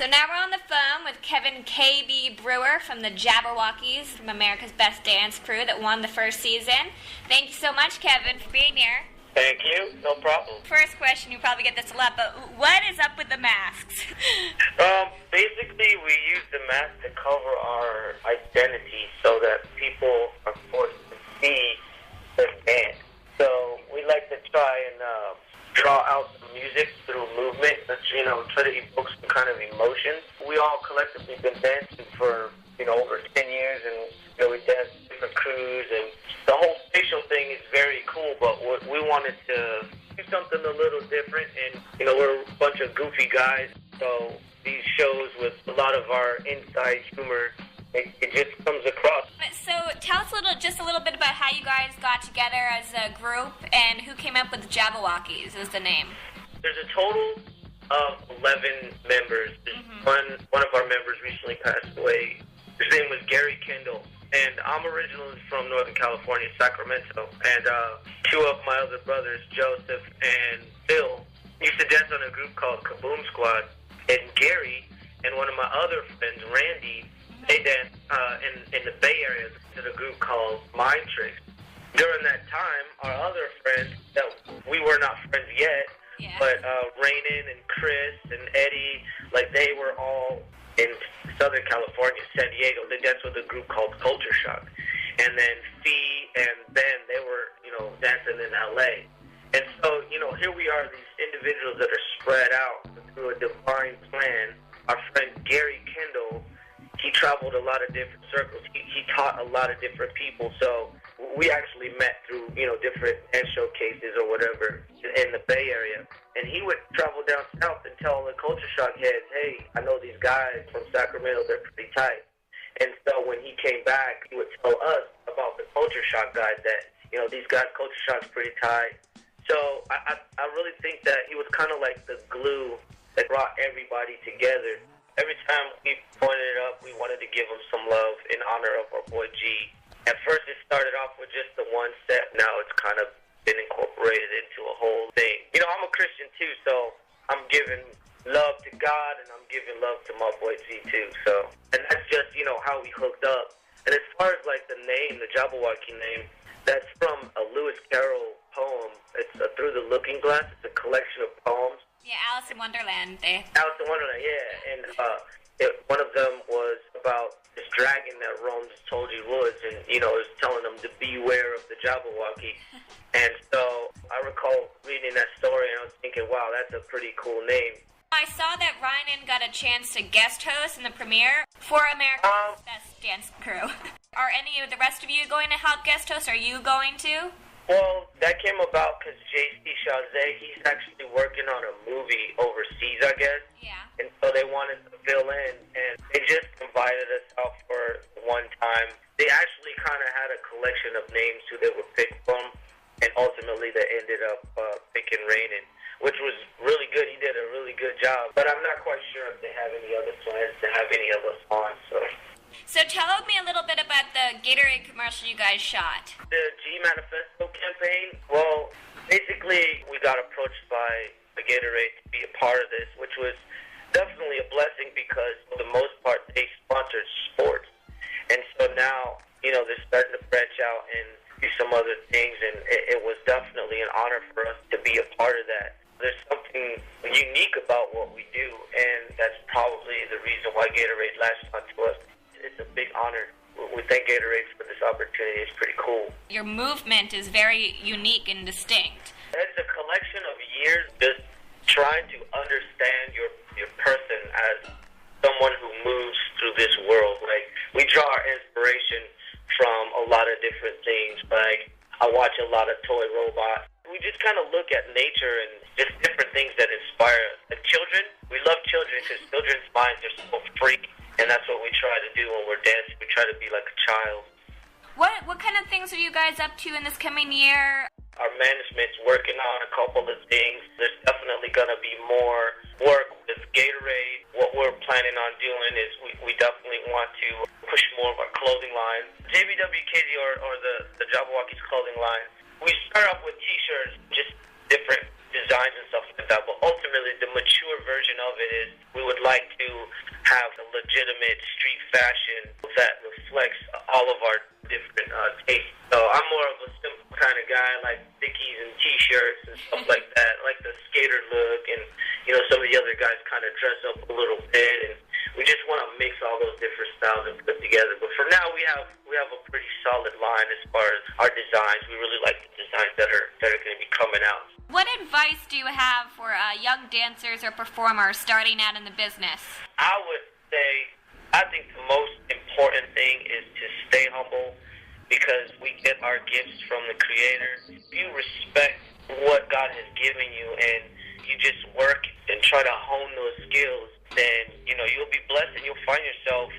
So now we're on the phone with Keibee Brewer from the JabbaWockeeZ, from America's Best Dance Crew that won the first season. Thank you so much, Kevin, for being here. Thank you. No problem. First question, you probably get this a lot, but what is up with the masks? Basically, we use the mask to cover our identity so that people are forced to see the band. So we like to try and draw out the music through movement. Let's, try to evoke some kind of emotion. We all collectively been dancing for, over 10 years, and we dance different crews, and the whole facial thing is very cool, but we wanted to do something a little different, and, we're a bunch of goofy guys, so these shows with a lot of our inside humor, it just comes across. So tell us just a little bit about how you guys got together as a group, and who came up with JabbaWockeeZ as the name. There's a total of 11 members. One of our members recently passed away. His name was Gary Kendall, and I'm originally from Northern California, Sacramento, and two of my other brothers, Joseph and Phil, used to dance on a group called Kaboom Squad, and Gary and one of my other friends, Randy, they danced in the Bay Area to the group called Mind Tricks. During that time, our other friends, that we were not friends yet, but Rainin and Chris and Eddie, they were all in Southern California, San Diego. They danced with a group called Culture Shock. And then Fee and Ben, they were, dancing in L.A. And so, here we are, these individuals that are spread out through a divine plan. Our friend Gary Kendall, he traveled a lot of different circles. He taught a lot of different people. So we actually met through, different dance showcases or whatever in the Bay Area. And he would travel down south and tell the Culture Shock heads, hey, I know these guys from Sacramento, they're pretty tight. And so when he came back, he would tell us about the Culture Shock guys that, these guys, Culture Shock's pretty tight. So I really think that he was kind of like the glue that brought everybody together. Every time we pointed it up, we wanted to give him some love in honor of our boy G. At first, it started off with just the one set. Now it's kind of been incorporated into a whole thing. I'm a Christian too, so I'm giving love to God, and I'm giving love to my boy G too. So, and that's just, how we hooked up. And as far as the name, the JabbaWockeeZ name, that's from a Lewis Carroll poem. It's Through the Looking Glass. It's a collection of poems. Yeah, Alice in Wonderland. Alice in Wonderland, yeah. And one of them was about this dragon that roams Tulgey Woods, and, it was telling them to beware of the JabbaWockeeZ. And so I recall reading that story, and I was thinking, wow, that's a pretty cool name. I saw that Ryan got a chance to guest host in the premiere for America's Best Dance Crew. Are any of the rest of you going to help guest host? Are you going to? Well, that came about because J.C. Chazé, he's actually working on a movie overseas, I guess. Yeah. And so they wanted to fill in, and they just invited us out for one time. They actually kind of had a collection of names who they would pick from, and ultimately they ended up picking Rainin, which was really good. He did a really good job. But I'm not quite sure if they have any other plans to have any of us on, So tell me a little bit about the Gatorade commercial you guys shot. The G Manifesto campaign, well, basically we got approached by the Gatorade to be a part of this, which was definitely a blessing because for the most part they sponsored sports. And so now, they're starting to branch out and do some other things, and it was definitely an honor for us to be a part of that. There's something unique about what we do, and that's probably the reason why Gatorade latched onto us. It's a big honor. We thank Gatorade for this opportunity. It's pretty cool. Your movement is very unique and distinct. It's a collection of years just trying to understand your person as someone who moves through this world. We draw our inspiration from a lot of different things. I watch a lot of toy robots. We just kind of look at nature and just different things that inspire us. Children, we love children because children's minds are so free. And that's what we try to do when we're dancing. We try to be like a child. What kind of things are you guys up to in this coming year? Our management's working on a couple of things. There's definitely going to be more work with Gatorade. What we're planning on doing is we definitely want to push more of our clothing line. JabbaWockeeZ or the JabbaWockeeZ clothing line. We start off with T-shirts, just different designs and stuff like that. But ultimately, the mature version of it is we would like to legitimate street fashion that reflects all of our different tastes. So I'm more of a simple kind of guy, like Dickies and T-shirts and stuff like that, like the skater look, and some of the other guys kind of dress up a little bit, and we just want to mix all those different styles and put together. But for now, we have a pretty solid line as far as our designs. We really like the designs that are going to be coming out. What advice do you have for young dancers or performers starting out in the business? I would say, I think the most important thing is to stay humble, because we get our gifts from the Creator. If you respect what God has given you and you just work and try to hone those skills, then you'll be blessed, and you'll find yourself,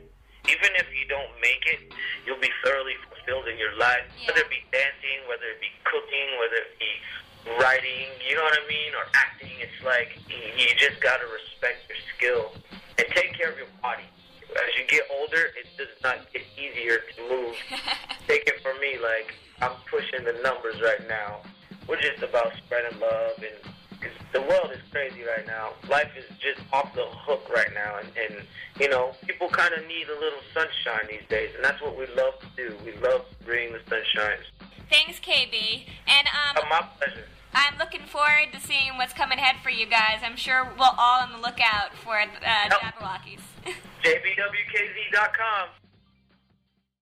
even if you don't make it, you'll be thoroughly fulfilled in your life. Yeah. Whether it be dancing, whether it be cooking, whether it be writing, you know what I mean, or acting. It's like you just gotta respect your skill and take care of your body. As you get older, it does not get easier to move. Take it from me, like, I'm pushing the numbers right now. We're just about spreading love, and the world is crazy right now. Life is just off the hook right now, and people kind of need a little sunshine these days, and that's what we love to do. We love to bring the sunshine. Thanks, Keibee. And my pleasure. I'm looking forward to seeing what's coming ahead for you guys. I'm sure we'll all on the lookout for JabbaWockeeZ. JabbaWockeeZ.com.